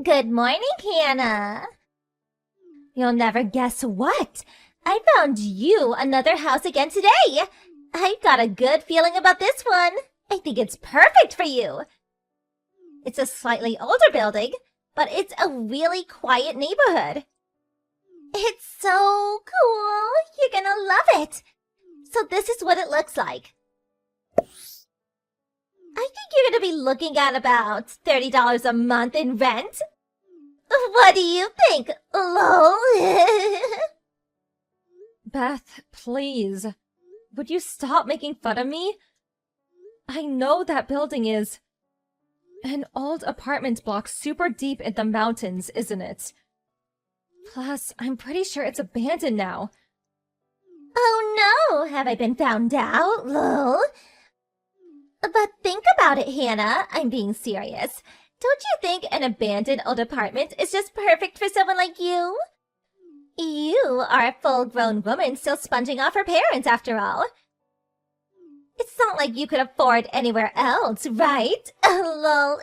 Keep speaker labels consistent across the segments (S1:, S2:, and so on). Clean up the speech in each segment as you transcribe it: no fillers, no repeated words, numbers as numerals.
S1: Good morning, Hannah. You'll never guess what? I found you another house again today. I've got a good feeling about this one. I think it's perfect for you. It's a slightly older building, but it's a really quiet neighborhood. It's so cool. You're gonna love it. So this is what it looks like. I think you're gonna be looking at about $30 a month in rent. What do you think, lol?
S2: Beth, please. Would you stop making fun of me? I know that building is an old apartment block super deep in the mountains, isn't it? Plus, I'm pretty sure it's abandoned now.
S1: Oh no, have I been found out, lol? But think about it, Hannah. I'm being serious. Don't you think an abandoned old apartment is just perfect for someone like you? You are a full-grown woman still sponging off her parents, after all. It's not like you could afford anywhere else, right? Lol.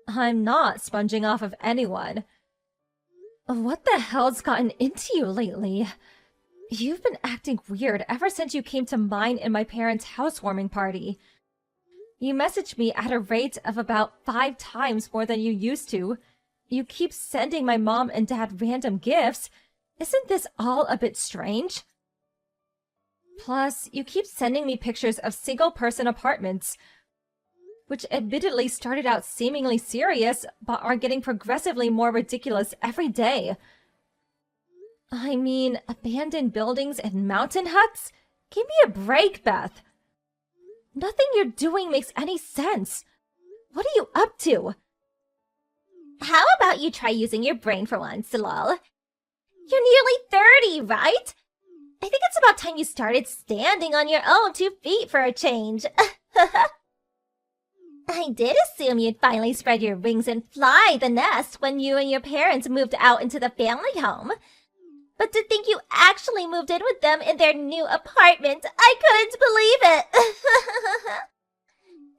S2: I'm not sponging off of anyone. What the hell's gotten into you lately? You've been acting weird ever since you came to mine and my parents' housewarming party. You messaged me at a rate of about 5 times more than you used to. You keep sending my mom and dad random gifts. Isn't this all a bit strange? Plus, you keep sending me pictures of single-person apartments, which admittedly started out seemingly serious, but are getting progressively more ridiculous every day. I mean, abandoned buildings and mountain huts? Give me a break, Beth. Nothing you're doing makes any sense. What are you up to?
S1: How about you try using your brain for once, lol? You're nearly 30, right? I think it's about time you started standing on your own 2 feet for a change. I did assume you'd finally spread your wings and fly the nest when you and your parents moved out into the family home. But to think you actually moved in with them in their new apartment, I couldn't believe it.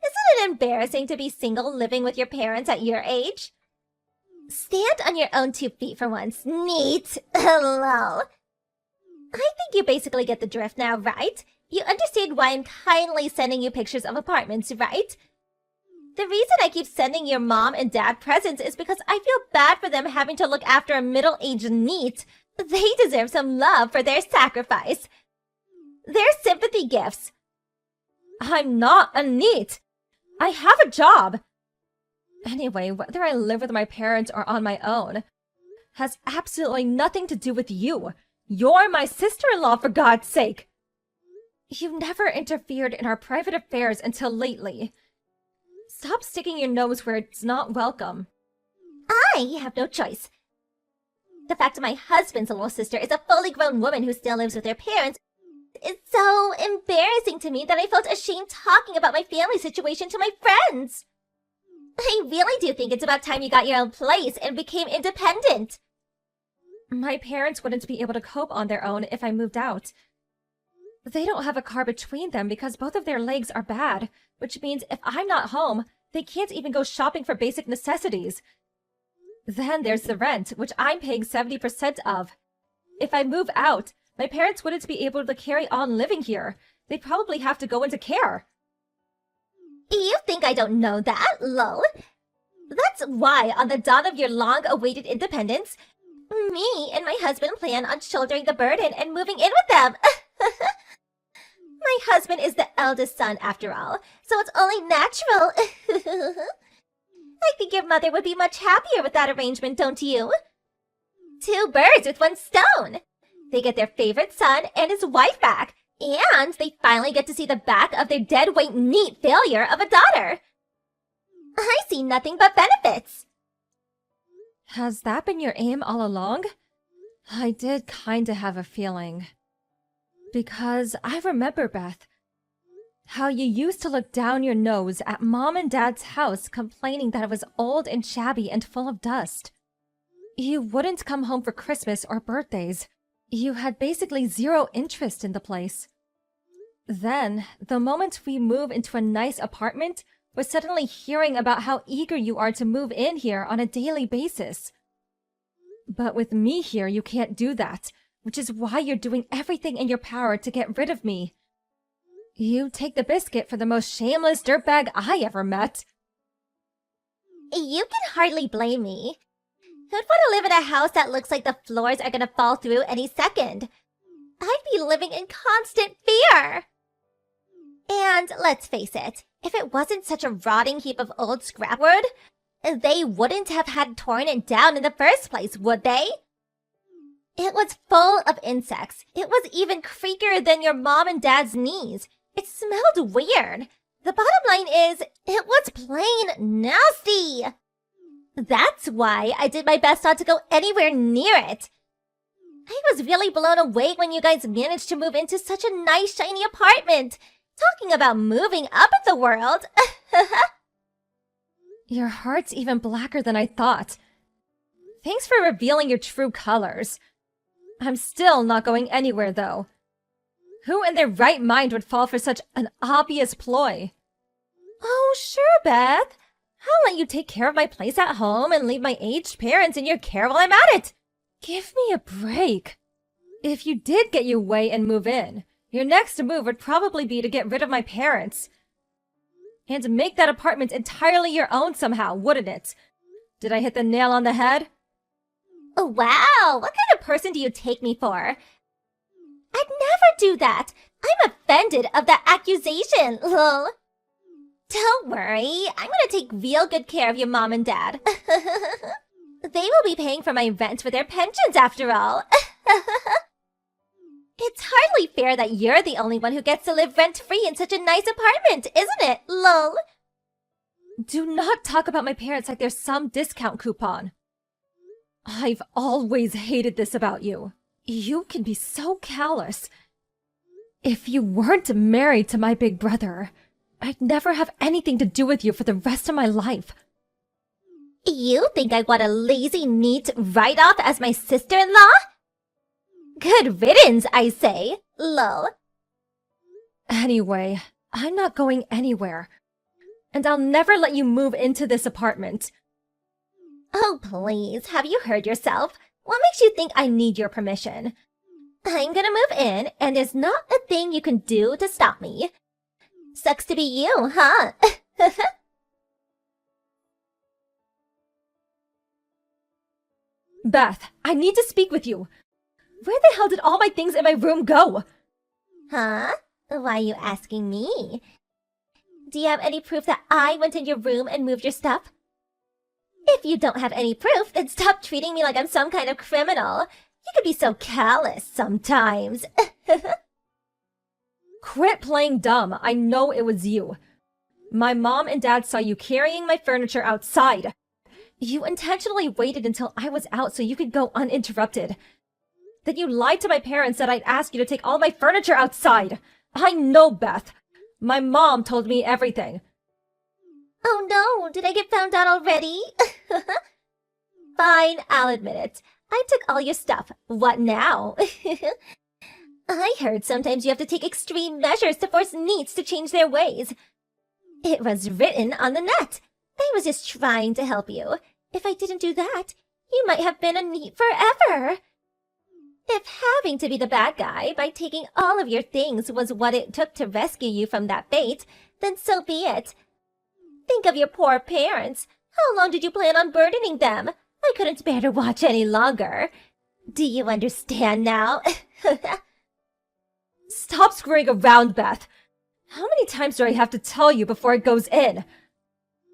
S1: Isn't it embarrassing to be single living with your parents at your age? Stand on your own 2 feet for once. Neat. Hello. I think you basically get the drift now, right? You understand why I'm kindly sending you pictures of apartments, right? The reason I keep sending your mom and dad presents is because I feel bad for them having to look after a middle-aged NEET. They deserve some love for their sacrifice. They're sympathy gifts.
S2: I'm not a NEET. I have a job. Anyway, whether I live with my parents or on my own has absolutely nothing to do with you. You're my sister-in-law, for God's sake. You've never interfered in our private affairs until lately. Stop sticking your nose where it's not welcome.
S1: I have no choice. The fact that my husband's little sister is a fully grown woman who still lives with her parents is so embarrassing to me that I felt ashamed talking about my family situation to my friends. I really do think it's about time you got your own place and became independent.
S2: My parents wouldn't be able to cope on their own if I moved out. They don't have a car between them because both of their legs are bad, which means if I'm not home, they can't even go shopping for basic necessities. Then there's the rent, which I'm paying 70% of. If I move out, my parents wouldn't be able to carry on living here. They'd probably have to go into care.
S1: You think I don't know that, lol? That's why, on the dawn of your long-awaited independence, me and my husband plan on shouldering the burden and moving in with them. My husband is the eldest son, after all, so it's only natural. I think your mother would be much happier with that arrangement, don't you? 2 birds with 1 stone. They get their favorite son and his wife back, and they finally get to see the back of their deadweight NEET failure of a daughter. I see nothing but benefits.
S2: Has that been your aim all along? I did kinda have a feeling. Because I remember, Beth, how you used to look down your nose at Mom and Dad's house complaining that it was old and shabby and full of dust. You wouldn't come home for Christmas or birthdays. You had basically zero interest in the place. Then, the moment we move into a nice apartment, with suddenly hearing about how eager you are to move in here on a daily basis. But with me here, you can't do that, which is why you're doing everything in your power to get rid of me. You take the biscuit for the most shameless dirtbag I ever met.
S1: You can hardly blame me. Who'd want to live in a house that looks like the floors are gonna fall through any second? I'd be living in constant fear. And let's face it, if it wasn't such a rotting heap of old scrapwood, they wouldn't have had torn it down in the first place, would they? It was full of insects. It was even creakier than your mom and dad's knees. It smelled weird. The bottom line is, it was plain nasty. That's why I did my best not to go anywhere near it. I was really blown away when you guys managed to move into such a nice, shiny apartment. Talking about moving up in the world.
S2: Your heart's even blacker than I thought. Thanks for revealing your true colors. I'm still not going anywhere, though. Who in their right mind would fall for such an obvious ploy? Oh, sure, Beth. I'll let you take care of my place at home and leave my aged parents in your care while I'm at it. Give me a break. If you did get your way and move in, your next move would probably be to get rid of my parents. And make that apartment entirely your own somehow, wouldn't it? Did I hit the nail on the head?
S1: Oh, wow, what kind of person do you take me for? I'd never do that. I'm offended of that accusation, lol. Don't worry, I'm gonna take real good care of your mom and dad. They will be paying for my rent with their pensions after all. It's hardly fair that you're the only one who gets to live rent-free in such a nice apartment, isn't it, lol?
S2: Do not talk about my parents like there's some discount coupon. I've always hated this about you. You can be so callous. If you weren't married to my big brother, I'd never have anything to do with you for the rest of my life.
S1: You think I want a lazy, neat write-off as my sister-in-law? Good riddance, I say, lol.
S2: Anyway, I'm not going anywhere. And I'll never let you move into this apartment.
S1: Oh, please, have you heard yourself? What makes you think I need your permission? I'm gonna move in, and there's not a thing you can do to stop me. Sucks to be you, huh?
S2: Beth, I need to speak with you. Where the hell did all my things in my room go?
S1: Huh? Why are you asking me? Do you have any proof that I went in your room and moved your stuff? If you don't have any proof, then stop treating me like I'm some kind of criminal. You could be so callous sometimes.
S2: Quit playing dumb. I know it was you. My mom and dad saw you carrying my furniture outside. You intentionally waited until I was out so you could go uninterrupted. Then you lied to my parents that I'd ask you to take all my furniture outside. I know, Beth. My mom told me everything.
S1: Oh no, did I get found out already? Fine, I'll admit it. I took all your stuff. What now? I heard sometimes you have to take extreme measures to force neets to change their ways. It was written on the net. I was just trying to help you. If I didn't do that, you might have been a neet forever. If having to be the bad guy by taking all of your things was what it took to rescue you from that fate, then so be it. Think of your poor parents. How long did you plan on burdening them? I couldn't bear to watch any longer. Do you understand now?
S2: Stop screwing around, Beth. How many times do I have to tell you before it goes in?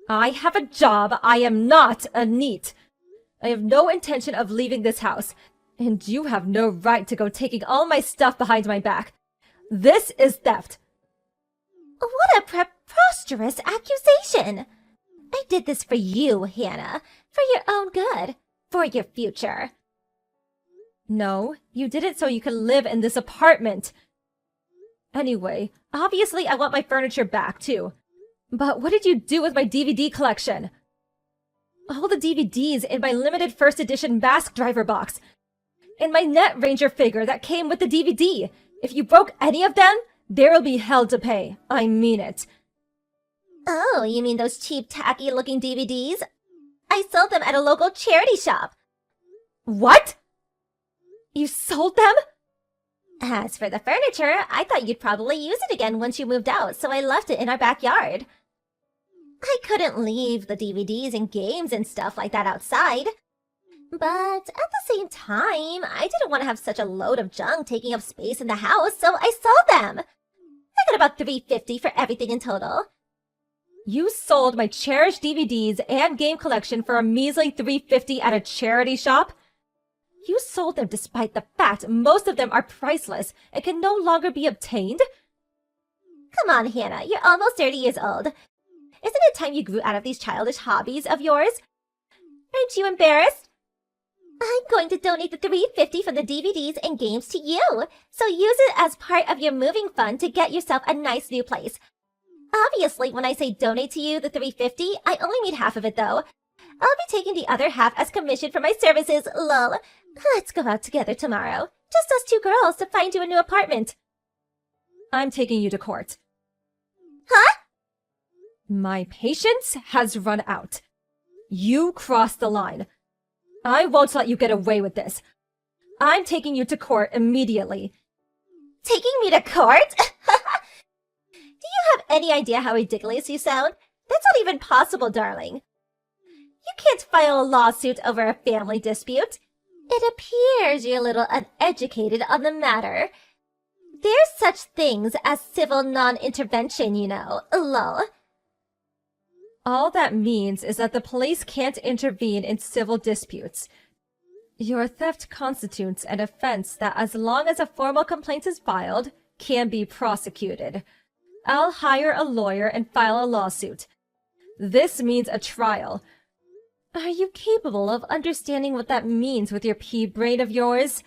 S2: I have a job. I am not a neet. I have no intention of leaving this house, and you have no right to go taking all my stuff behind my back. This is theft.
S1: What a preposterous accusation! I did this for you, Hannah. For your own good. For your future.
S2: No, you did it so you could live in this apartment. Anyway, obviously I want my furniture back, too. But what did you do with my DVD collection? All the DVDs in my limited first edition Mask Driver box. And my Net Ranger figure that came with the DVD. If you broke any of them, there will be hell to pay. I mean it.
S1: Oh, you mean those cheap, tacky-looking DVDs? I sold them at a local charity shop.
S2: What? You sold them?
S1: As for the furniture, I thought you'd probably use it again once you moved out, so I left it in our backyard. I couldn't leave the DVDs and games and stuff like that outside. But at the same time, I didn't want to have such a load of junk taking up space in the house, so I sold them. I got about $3.50 for everything in total.
S2: You sold my cherished DVDs and game collection for a measly $3.50 at a charity shop? You sold them despite the fact most of them are priceless and can no longer be obtained?
S1: Come on, Hannah, you're almost 30 years old. Isn't it time you grew out of these childish hobbies of yours? Aren't you embarrassed? I'm going to donate the $3.50 from the DVDs and games to you, so use it as part of your moving fund to get yourself a nice new place. Obviously, when I say donate to you the $3.50, I only need half of it though. I'll be taking the other half as commission for my services, lol. Let's go out together tomorrow. Just us two girls to find you a new apartment.
S2: I'm taking you to court.
S1: Huh?
S2: My patience has run out. You crossed the line. I won't let you get away with this. I'm taking you to court immediately.
S1: Taking me to court? Do you have any idea how ridiculous you sound? That's not even possible, darling. You can't file a lawsuit over a family dispute. It appears you're a little uneducated on the matter. There's such things as civil non-intervention, you know, lol.
S2: All that means is that the police can't intervene in civil disputes. Your theft constitutes an offense that, as long as a formal complaint is filed, can be prosecuted. I'll hire a lawyer and file a lawsuit. This means a trial. Are you capable of understanding what that means with your pea brain of yours?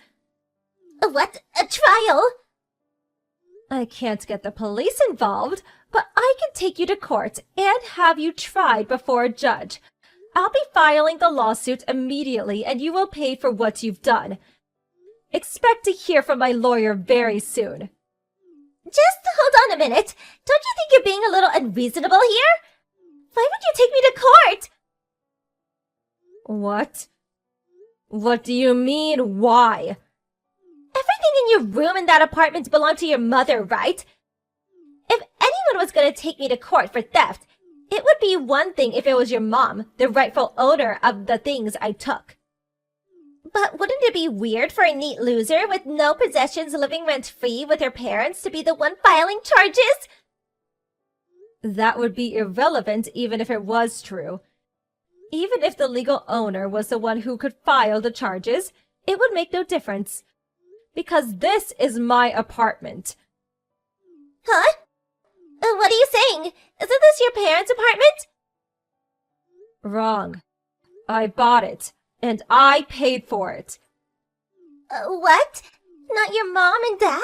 S1: What? A trial?
S2: I can't get the police involved, but I can take you to court and have you tried before a judge. I'll be filing the lawsuit immediately, and you will pay for what you've done. Expect to hear from my lawyer very soon.
S1: Just hold on a minute. Don't you think you're being a little unreasonable here? Why would you take me to court?
S2: What? What do you mean, why?
S1: Everything in your room in that apartment belonged to your mother, right? If anyone was going to take me to court for theft, it would be one thing if it was your mom, the rightful owner of the things I took. But wouldn't it be weird for a neat loser with no possessions living rent-free with her parents to be the one filing charges?
S2: That would be irrelevant even if it was true. Even if the legal owner was the one who could file the charges, it would make no difference. Because this is my apartment.
S1: Huh? What are you saying? Isn't this your parents' apartment?
S2: Wrong. I bought it, and I paid for it.
S1: What? Not your mom and dad?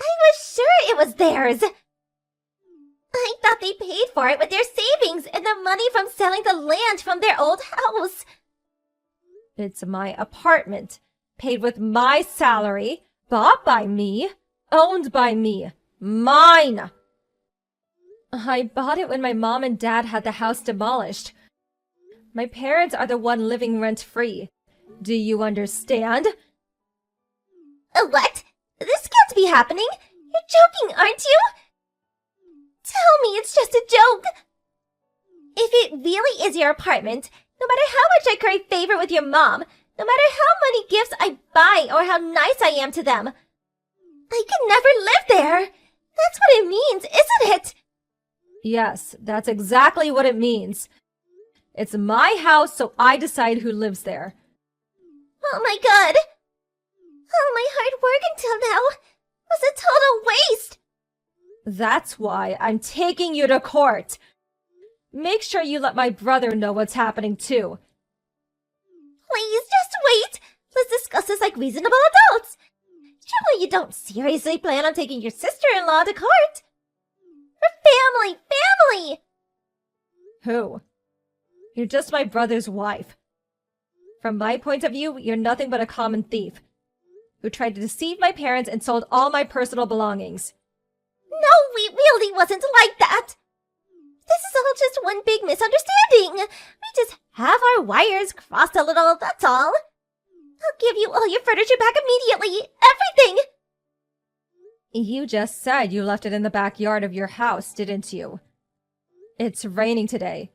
S1: I was sure it was theirs. I thought they paid for it with their savings and the money from selling the land from their old house.
S2: It's my apartment, paid with my salary, bought by me, owned by me, mine. I bought it when my mom and dad had the house demolished. My parents are the one living rent-free. Do you understand?
S1: What? This can't be happening. You're joking, aren't you? Tell me it's just a joke. If it really is your apartment, no matter how much I curry favor with your mom, no matter how many gifts I buy or how nice I am to them, I could never live there. That's what it means, isn't it?
S2: Yes, that's exactly what it means. It's my house, so I decide who lives there.
S1: Oh my god! All my hard work until now was a total waste!
S2: That's why I'm taking you to court. Make sure you let my brother know what's happening too.
S1: Please, just wait! Let's discuss this like reasonable adults! Surely you don't seriously plan on taking your sister-in-law to court? Her family!
S2: Who? You're just my brother's wife. From my point of view, you're nothing but a common thief who tried to deceive my parents and sold all my personal belongings.
S1: No, we really wasn't like that. This is all just one big misunderstanding. We just have our wires crossed a little, that's all. I'll give you all your furniture back immediately. Everything!
S2: You just said you left it in the backyard of your house, didn't you? It's raining today.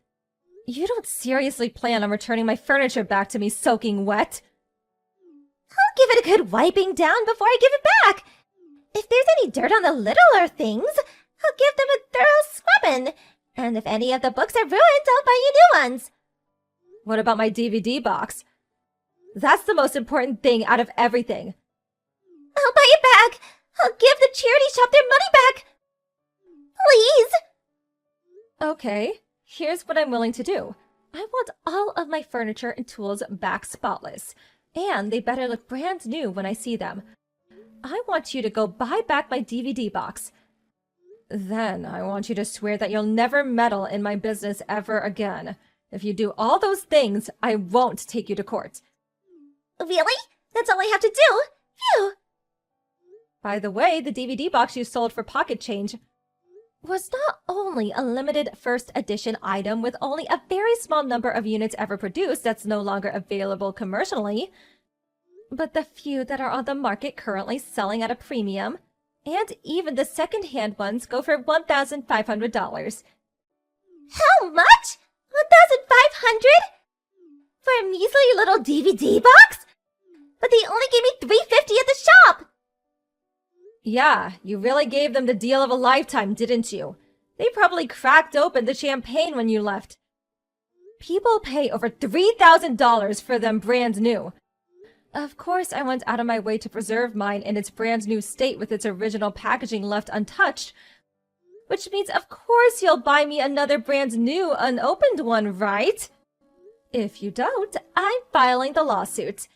S2: You don't seriously plan on returning my furniture back to me soaking wet?
S1: I'll give it a good wiping down before I give it back. If there's any dirt on the littler things, I'll give them a thorough scrubbing. And if any of the books are ruined, I'll buy you new ones.
S2: What about my DVD box? That's the most important thing out of everything.
S1: I'll buy it back. I'll give the charity shop their money back. Please.
S2: Okay, here's what I'm willing to do. I want all of my furniture and tools back spotless. And they better look brand new when I see them. I want you to go buy back my DVD box. Then I want you to swear that you'll never meddle in my business ever again. If you do all those things, I won't take you to court.
S1: Really? That's all I have to do? Phew!
S2: By the way, the DVD box you sold for pocket change was not only a limited first edition item with only a very small number of units ever produced that's no longer available commercially, but the few that are on the market currently selling at a premium, and even the second-hand ones go for $1,500.
S1: How much? 1,500? For a measly little DVD box? But they only gave me $350 at the shop!
S2: Yeah, you really gave them the deal of a lifetime, didn't you? They probably cracked open the champagne when you left. People pay over $3,000 for them brand new. Of course, I went out of my way to preserve mine in its brand new state with its original packaging left untouched. Which means, of course, you'll buy me another brand new, unopened one, right? If you don't, I'm filing the lawsuit.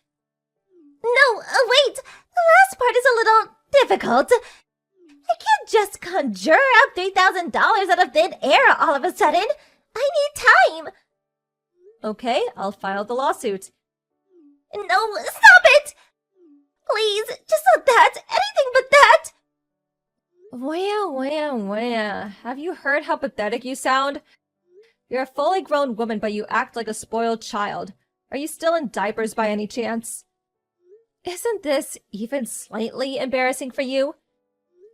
S1: No, wait! The last part is a little difficult. I can't just conjure up $3,000 out of thin air all of a sudden. I need time.
S2: Okay, I'll file the lawsuit.
S1: No, stop it! Please, just not that. Anything but that.
S2: Wah. Have you heard how pathetic you sound? You're a fully grown woman, but you act like a spoiled child. Are you still in diapers by any chance? Isn't this even slightly embarrassing for you?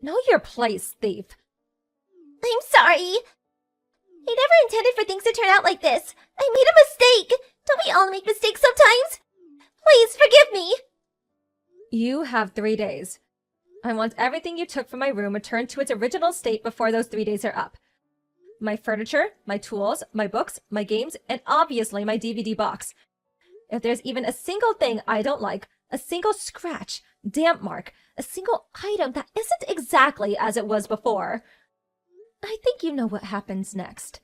S2: Know your place, thief.
S1: I'm sorry. I never intended for things to turn out like this. I made a mistake. Don't we all make mistakes sometimes? Please forgive me.
S2: You have 3 days. I want everything you took from my room returned to its original state before those 3 days are up. My furniture, my tools, my books, my games, and obviously my DVD box. If there's even a single thing I don't like, a single scratch, damp mark, a single item that isn't exactly as it was before, I think you know what happens next.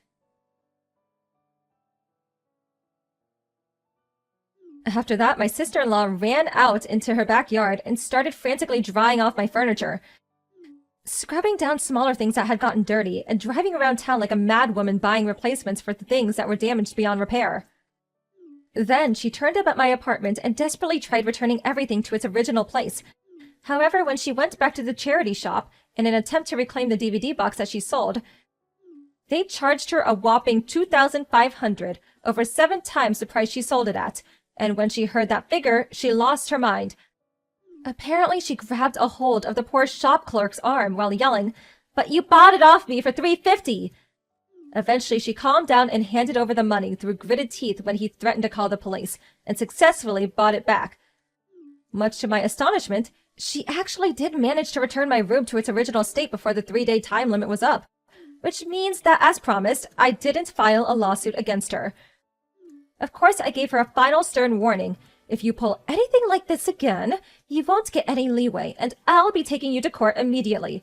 S2: After that, my sister-in-law ran out into her backyard and started frantically drying off my furniture, scrubbing down smaller things that had gotten dirty, and driving around town like a mad woman buying replacements for the things that were damaged beyond repair. Then she turned up at my apartment and desperately tried returning everything to its original place. However, when she went back to the charity shop in an attempt to reclaim the DVD box that she sold, they charged her a whopping $2,500, over 7 times the price she sold it at. And when she heard that figure, she lost her mind. Apparently, she grabbed a hold of the poor shop clerk's arm while yelling, "But you bought it off me for $350!" Eventually, she calmed down and handed over the money through gritted teeth when he threatened to call the police, and successfully bought it back. Much to my astonishment, she actually did manage to return my room to its original state before the 3-day time limit was up, which means that, as promised, I didn't file a lawsuit against her. Of course, I gave her a final stern warning. If you pull anything like this again, you won't get any leeway, and I'll be taking you to court immediately.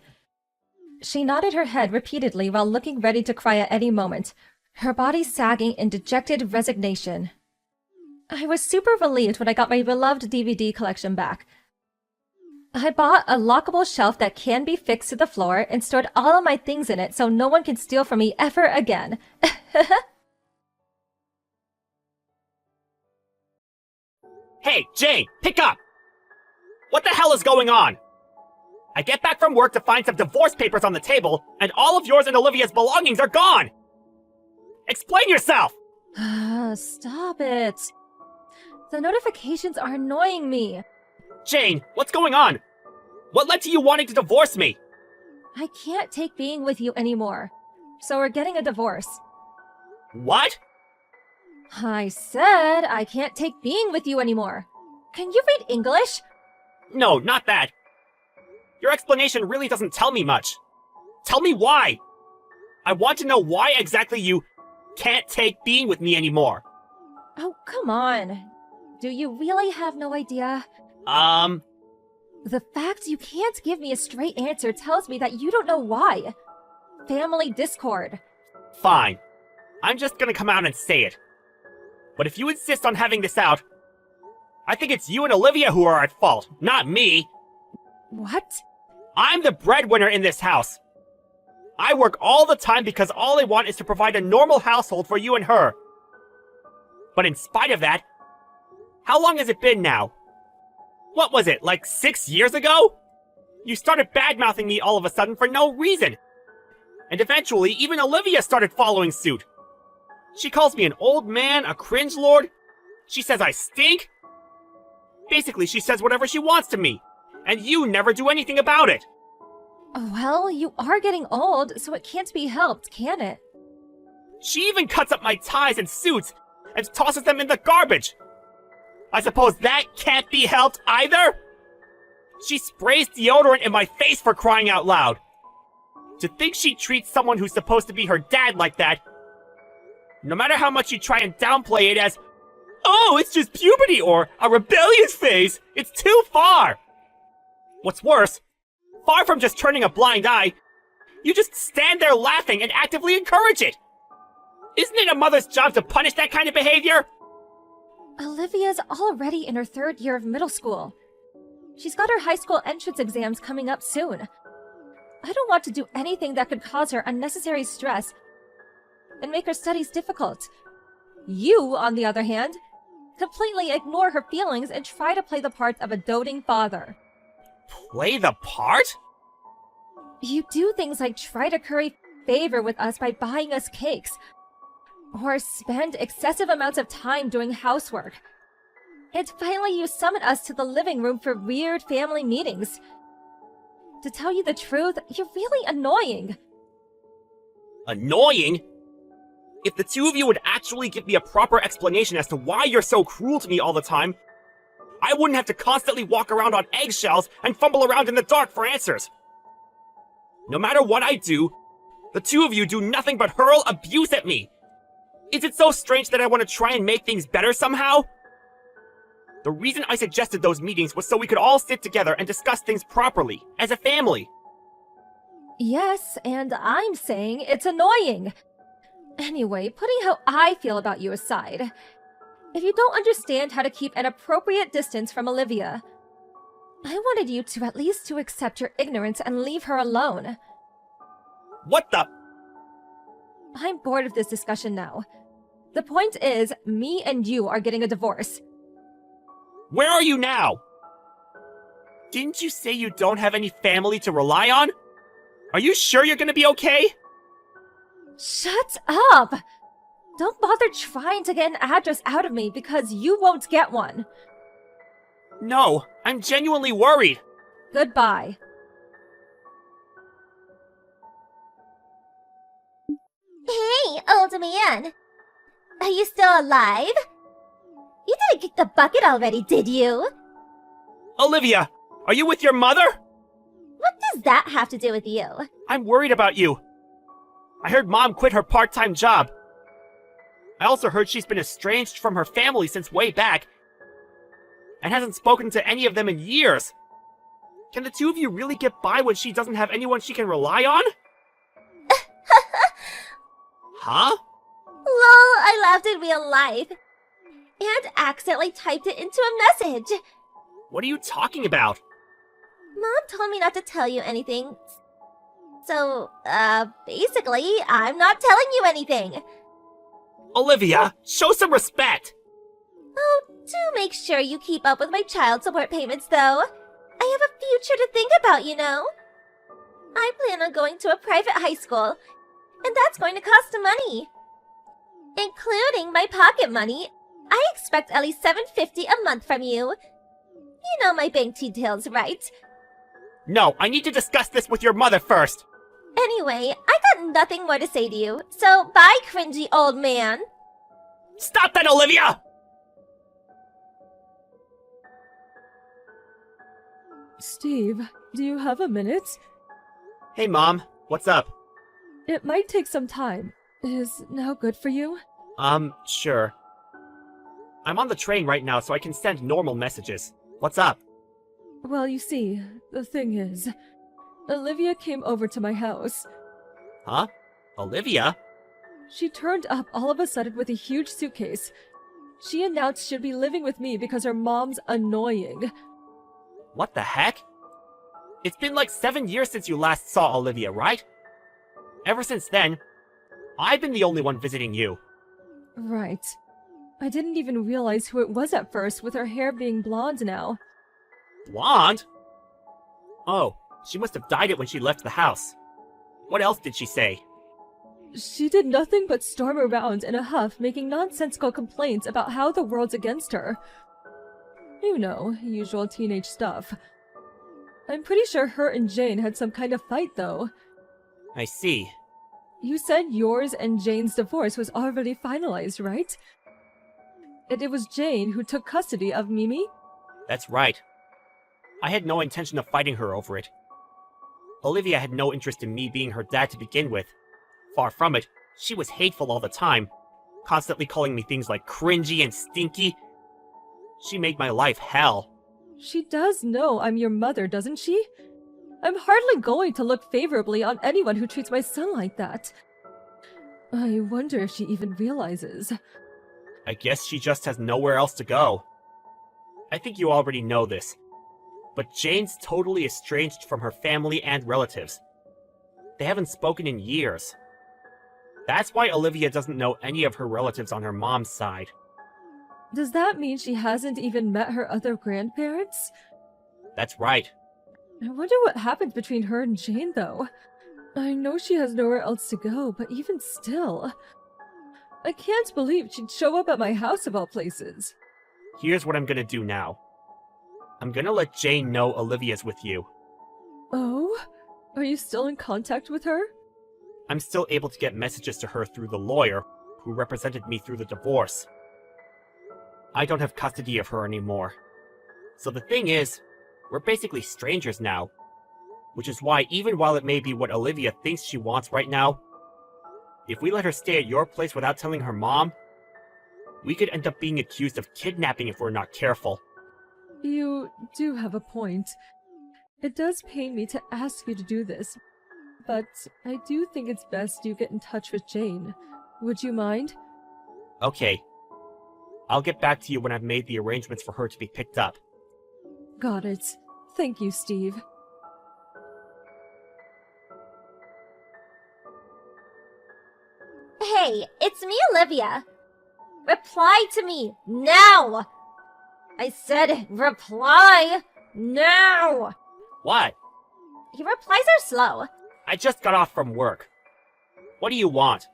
S2: She nodded her head repeatedly while looking ready to cry at any moment, her body sagging in dejected resignation. I was super relieved when I got my beloved DVD collection back. I bought a lockable shelf that can be fixed to the floor and stored all of my things in it so no one can steal from me ever again.
S3: Hey, Jane, pick up! What the hell is going on? I get back from work to find some divorce papers on the table, and all of yours and Olivia's belongings are gone! Explain yourself!
S2: Stop it. The notifications are annoying me.
S3: Jane, what's going on? What led to you wanting to divorce me?
S2: I can't take being with you anymore. So we're getting a divorce.
S3: What?
S2: I said I can't take being with you anymore. Can you read English?
S3: No, not that. Your explanation really doesn't tell me much. Tell me why. I want to know why exactly you can't take being with me anymore.
S2: Oh, come on. Do you really have no idea?
S3: The
S2: fact you can't give me a straight answer tells me that you don't know why. Family discord.
S3: Fine. I'm just gonna come out and say it. But if you insist on having this out, I think it's you and Olivia who are at fault, not me.
S2: What?
S3: I'm the breadwinner in this house. I work all the time because all I want is to provide a normal household for you and her. But in spite of that, how long has it been now? What was it, like 6 years ago? You started bad-mouthing me all of a sudden for no reason. And eventually, even Olivia started following suit. She calls me an old man, a cringe lord. She says I stink. Basically, she says whatever she wants to me. And you never do anything about it.
S2: Well, you are getting old, so it can't be helped, can it?
S3: She even cuts up my ties and suits and tosses them in the garbage. I suppose that can't be helped either? She sprays deodorant in my face for crying out loud. To think she treats someone who's supposed to be her dad like that, no matter how much you try and downplay it as, oh, it's just puberty or a rebellious phase, it's too far. What's worse, far from just turning a blind eye, you just stand there laughing and actively encourage it. Isn't it a mother's job to punish that kind of behavior?
S2: Olivia's already in her 3rd year of middle school. She's got her high school entrance exams coming up soon. I don't want to do anything that could cause her unnecessary stress and make her studies difficult. You, on the other hand, completely ignore her feelings and try to play the part of a doting father.
S3: Play the part?
S2: You do things like try to curry favor with us by buying us cakes, or spend excessive amounts of time doing housework. And finally, you summon us to the living room for weird family meetings. To tell you the truth, you're really annoying.
S3: Annoying? If the two of you would actually give me a proper explanation as to why you're so cruel to me all the time, I wouldn't have to constantly walk around on eggshells and fumble around in the dark for answers. No matter what I do, the two of you do nothing but hurl abuse at me. Is it so strange that I want to try and make things better somehow? The reason I suggested those meetings was so we could all sit together and discuss things properly, as a family.
S2: Yes, and I'm saying it's annoying. Anyway, putting how I feel about you aside, if you don't understand how to keep an appropriate distance from Olivia, I wanted you to at least to accept your ignorance and leave her alone.
S3: What the?
S2: I'm bored of this discussion now. The point is, me and you are getting a divorce.
S3: Where are you now? Didn't you say you don't have any family to rely on? Are you sure you're gonna be okay?
S2: Shut up! Don't bother trying to get an address out of me because you won't get one.
S3: No, I'm genuinely worried.
S2: Goodbye.
S1: Hey, old man. Are you still alive? You didn't kick the bucket already, did you?
S3: Olivia, are you with your mother?
S1: What does that have to do with you?
S3: I'm worried about you. I heard Mom quit her part-time job. I also heard she's been estranged from her family since way back and hasn't spoken to any of them in years. Can the two of you really get by when she doesn't have anyone she can rely on? Huh?
S1: Lol, I laughed in real life. And accidentally typed it into a message.
S3: What are you talking about?
S1: Mom told me not to tell you anything. So, basically, I'm not telling you anything.
S3: Olivia, show some respect!
S1: Oh, do make sure you keep up with my child support payments, though. I have a future to think about, you know. I plan on going to a private high school, and that's going to cost some money. Including my pocket money. I expect at least $750 a month from you. You know my bank details, right?
S3: No, I need to discuss this with your mother first.
S1: Anyway, I got nothing more to say to you, so bye, cringy old man.
S3: Stop that, Olivia!
S2: Steve, do you have a minute?
S3: Hey, Mom. What's up?
S2: It might take some time. Is now good for you?
S3: Sure. I'm on the train right now, so I can send normal messages. What's up?
S2: Well, you see, the thing is, Olivia came over to my house.
S3: Huh? Olivia?
S2: She turned up all of a sudden with a huge suitcase. She announced she'd be living with me because her mom's annoying.
S3: What the heck? It's been like 7 years since you last saw Olivia, right? Ever since then, I've been the only one visiting you.
S2: Right. I didn't even realize who it was at first, with her hair being blonde now.
S3: Blonde? Oh, she must have dyed it when she left the house. What else did she say?
S2: She did nothing but storm around in a huff, making nonsensical complaints about how the world's against her. You know, usual teenage stuff. I'm pretty sure her and Jane had some kind of fight, though.
S3: I see.
S2: You said yours and Jane's divorce was already finalized, right? And it was Jane who took custody of Mimi?
S3: That's right. I had no intention of fighting her over it. Olivia had no interest in me being her dad to begin with. Far from it, she was hateful all the time, constantly calling me things like cringy and stinky. She made my life hell.
S2: She does know I'm your mother, doesn't she? I'm hardly going to look favorably on anyone who treats my son like that. I wonder if she even realizes.
S3: I guess she just has nowhere else to go. I think you already know this, but Jane's totally estranged from her family and relatives. They haven't spoken in years. That's why Olivia doesn't know any of her relatives on her mom's side.
S2: Does that mean she hasn't even met her other grandparents?
S3: That's right.
S2: I wonder what happened between her and Jane, though. I know she has nowhere else to go, but even still... I can't believe she'd show up at my house of all places.
S3: Here's what I'm gonna do now. I'm gonna let Jane know Olivia's with you.
S2: Oh? Are you still in contact with her?
S3: I'm still able to get messages to her through the lawyer who represented me through the divorce. I don't have custody of her anymore. So the thing is, we're basically strangers now. Which is why, even while it may be what Olivia thinks she wants right now, if we let her stay at your place without telling her mom, we could end up being accused of kidnapping if we're not careful.
S2: You do have a point. It does pain me to ask you to do this, but I do think it's best you get in touch with Jane. Would you mind?
S3: Okay. I'll get back to you when I've made the arrangements for her to be picked up.
S2: Got it. Thank you, Steve.
S1: Hey, it's me, Olivia. Reply to me, now! I said reply, now!
S3: What?
S1: Your replies are slow.
S3: I just got off from work. What do you want?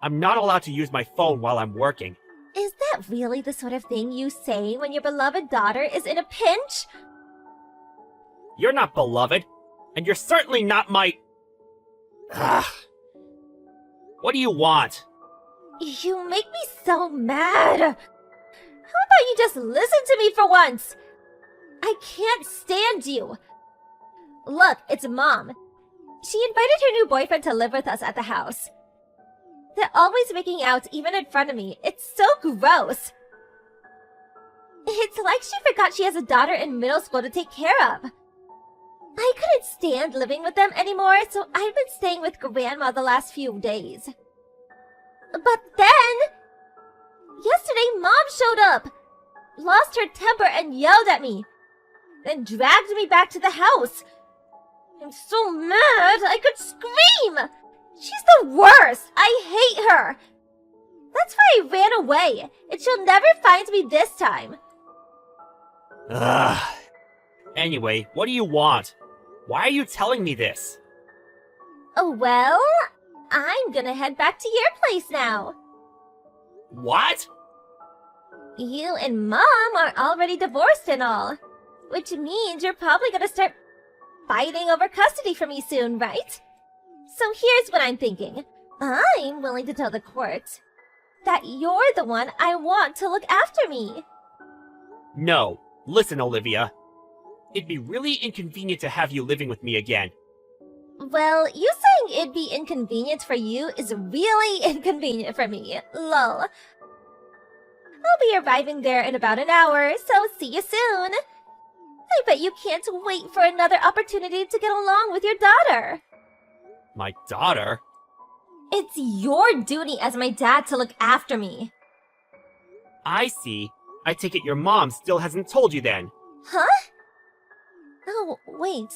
S3: I'm not allowed to use my phone while I'm working.
S1: Is that really the sort of thing you say when your beloved daughter is in a pinch?
S3: You're not beloved, and you're certainly not my... Ugh. What do you want?
S1: You make me so mad. How about you just listen to me for once? I can't stand you. Look, it's Mom. She invited her new boyfriend to live with us at the house. They're always making out even in front of me. It's so gross. It's like she forgot she has a daughter in middle school to take care of. I couldn't stand living with them anymore, so I've been staying with Grandma the last few days. But then... yesterday, Mom showed up, lost her temper and yelled at me, then dragged me back to the house. I'm so mad I could scream! She's the worst! I hate her! That's why I ran away, and she'll never find me this time.
S3: Ugh. Anyway, what do you want? Why are you telling me this?
S1: Oh, well, I'm gonna head back to your place now.
S3: What?
S1: You and Mom are already divorced and all, which means you're probably gonna start fighting over custody for me soon, right? So here's what I'm thinking. I'm willing to tell the court that you're the one I want to look after me.
S3: No. Listen, Olivia. It'd be really inconvenient to have you living with me again.
S1: Well, you saying it'd be inconvenient for you is really inconvenient for me. Lol. I'll be arriving there in about an hour, so see you soon. I bet you can't wait for another opportunity to get along with your daughter.
S3: My daughter?
S1: It's your duty as my dad to look after me.
S3: I see. I take it your mom still hasn't told you then.
S1: Huh? Oh, wait.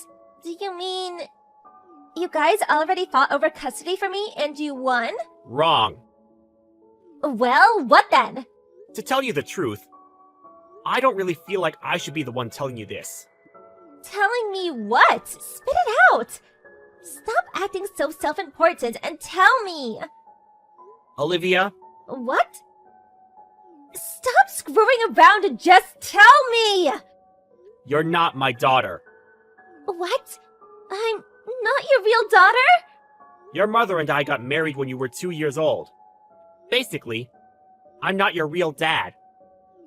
S1: Do you mean you guys already fought over custody for me and you won?
S3: Wrong.
S1: Well, what then?
S3: To tell you the truth, I don't really feel like I should be the one telling you this.
S1: Telling me what? Spit it out! Stop acting so self-important and tell me!
S3: Olivia,
S1: What? Stop screwing around and just tell me!
S3: you're not my daughter.
S1: What? I'm not your real daughter?
S3: Your mother and I got married when you were 2 years old. Basically, I'm not your real dad.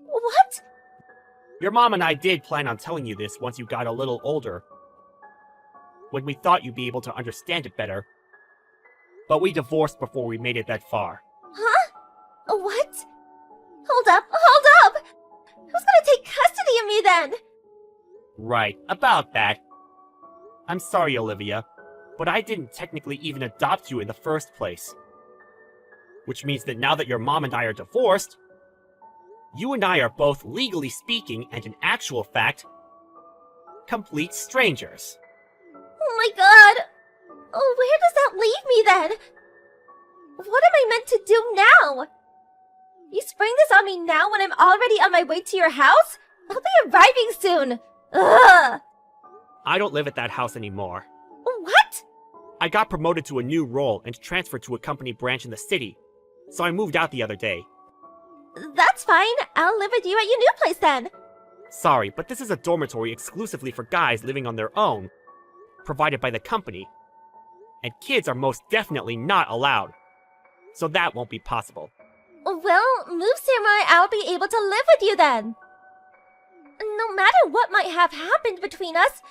S1: What?
S3: Your mom and I did plan on telling you this once you got a little older, when we thought you'd be able to understand it better. But we divorced before we made it that far.
S1: Huh? What? Hold up, hold up! Who's gonna take custody of me then?
S3: Right, about that. I'm sorry, Olivia, but I didn't technically even adopt you in the first place. Which means that now that your mom and I are divorced, you and I are both, legally speaking and in actual fact, complete strangers.
S1: Oh my god! Oh, where does that leave me then? What am I meant to do now? You spring this on me now when I'm already on my way to your house? I'll be arriving soon! Ugh!
S3: I don't live at that house anymore.
S1: What?
S3: I got promoted to a new role and transferred to a company branch in the city, so I moved out the other day.
S1: That's fine. I'll live with you at your new place then.
S3: Sorry, but this is a dormitory exclusively for guys living on their own, provided by the company. And kids are most definitely not allowed. So that won't be possible.
S1: Well, move somewhere I'll be able to live with you then. No matter what might have happened between us,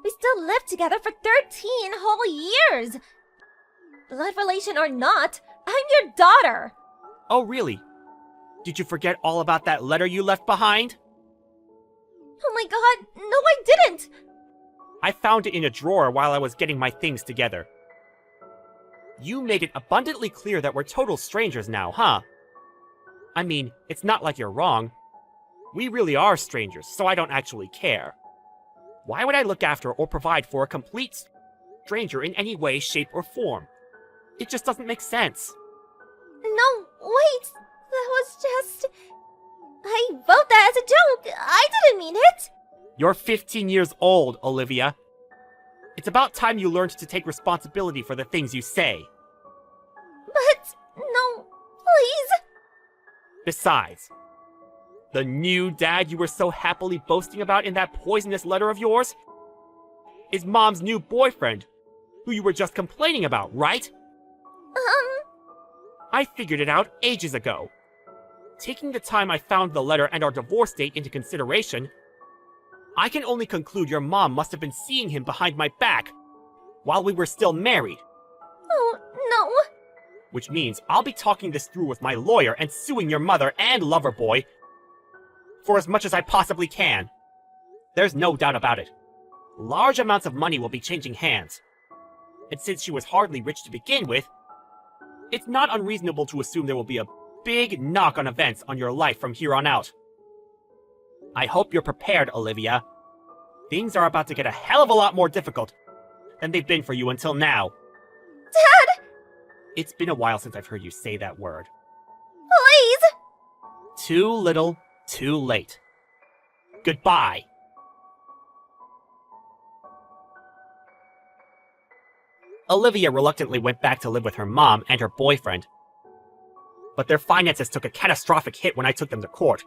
S1: we still lived together for 13 whole years. Blood relation or not, I'm your daughter.
S3: Oh, really? Did you forget all about that letter you left behind?
S1: Oh my god, no I didn't!
S3: I found it in a drawer while I was getting my things together. You made it abundantly clear that we're total strangers now, huh? I mean, it's not like you're wrong. We really are strangers, so I don't actually care. Why would I look after or provide for a complete stranger in any way, shape, or form? It just doesn't make sense.
S1: No, wait, that was just... I wrote that as a joke, I didn't mean it!
S3: You're 15 years old, Olivia. It's about time you learned to take responsibility for the things you say.
S1: But, no, please!
S3: Besides, the new dad you were so happily boasting about in that poisonous letter of yours is Mom's new boyfriend, who you were just complaining about, right? I figured it out ages ago. Taking the time I found the letter and our divorce date into consideration, I can only conclude your mom must have been seeing him behind my back while we were still married.
S1: Oh, no.
S3: Which means I'll be talking this through with my lawyer and suing your mother and Loverboy for as much as I possibly can. There's no doubt about it. Large amounts of money will be changing hands. And since she was hardly rich to begin with, it's not unreasonable to assume there will be a big knock on events on your life from here on out. I hope you're prepared, Olivia. Things are about to get a hell of a lot more difficult than they've been for you until now.
S1: Dad!
S3: It's been a while since I've heard you say that word.
S1: Please!
S3: Too little, too late. Goodbye. Olivia reluctantly went back to live with her mom and her boyfriend. But their finances took a catastrophic hit when I took them to court,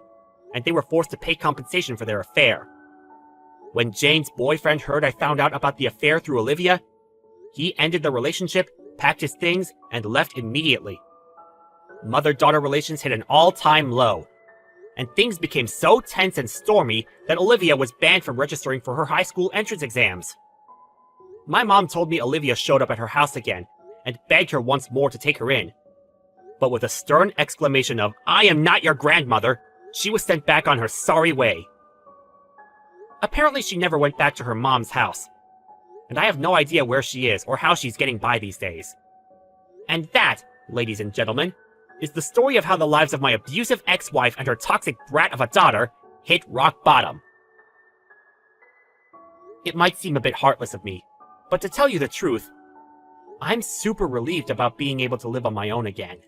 S3: and they were forced to pay compensation for their affair. When Jane's boyfriend heard I found out about the affair through Olivia, he ended the relationship, packed his things, and left immediately. Mother-daughter relations hit an all-time low, and things became so tense and stormy that Olivia was banned from registering for her high school entrance exams. My mom told me Olivia showed up at her house again, and begged her once more to take her in. But with a stern exclamation of, "I am not your grandmother," she was sent back on her sorry way. Apparently she never went back to her mom's house, and I have no idea where she is or how she's getting by these days. And that, ladies and gentlemen, is the story of how the lives of my abusive ex-wife and her toxic brat of a daughter hit rock bottom. It might seem a bit heartless of me, but to tell you the truth, I'm super relieved about being able to live on my own again.